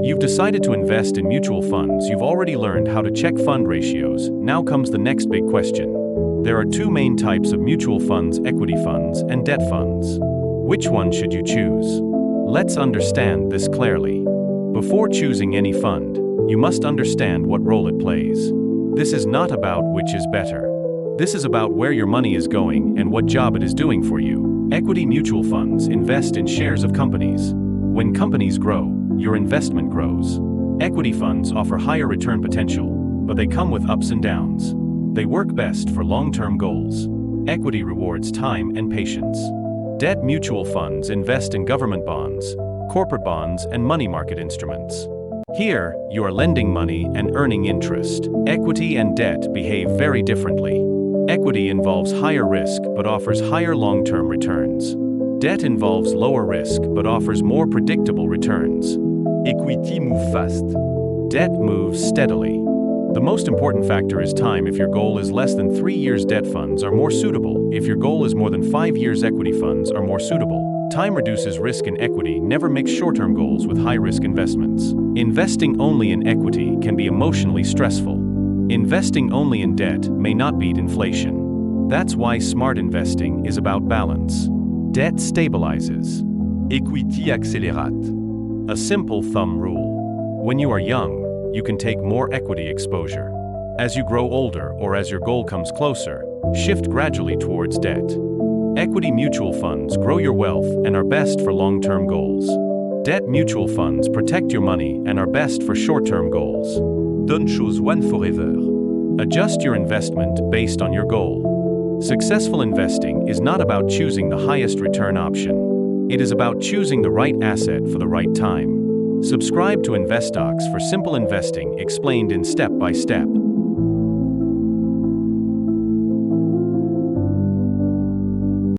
You've decided to invest in mutual funds. You've already learned how to check fund ratios. Now comes the next big question. There are two main types of mutual funds: equity funds and debt funds. Which one should you choose? Let's understand this clearly. Before choosing any fund, you must understand what role it plays. This is not about which is better. This is about where your money is going and what job it is doing for you. Equity mutual funds invest in shares of companies. When companies grow, your investment grows. Equity funds offer higher return potential, but they come with ups and downs. They work best for long-term goals. Equity rewards time and patience. Debt mutual funds invest in government bonds, corporate bonds, and money market instruments. Here, you are lending money and earning interest. Equity and debt behave very differently. Equity involves higher risk but offers higher long-term returns. Debt involves lower risk but offers more predictable returns. Equity move fast. Debt moves steadily. The most important factor is time. If your goal is less than 3 years, debt funds are more suitable. If your goal is more than 5 years, equity funds are more suitable. Time reduces risk in equity. Never mix short-term goals with high-risk investments. Investing only in equity can be emotionally stressful. Investing only in debt may not beat inflation. That's why smart investing is about balance. Debt stabilizes. Equity accélérate. A simple thumb rule. When you are young, you can take more equity exposure. As you grow older or as your goal comes closer, shift gradually towards debt. Equity mutual funds grow your wealth and are best for long-term goals. Debt mutual funds protect your money and are best for short-term goals. Don't choose one forever. Adjust your investment based on your goal. Successful investing is not about choosing the highest return option. It is about choosing the right asset for the right time. Subscribe to InvestDocs for simple investing explained in step by step.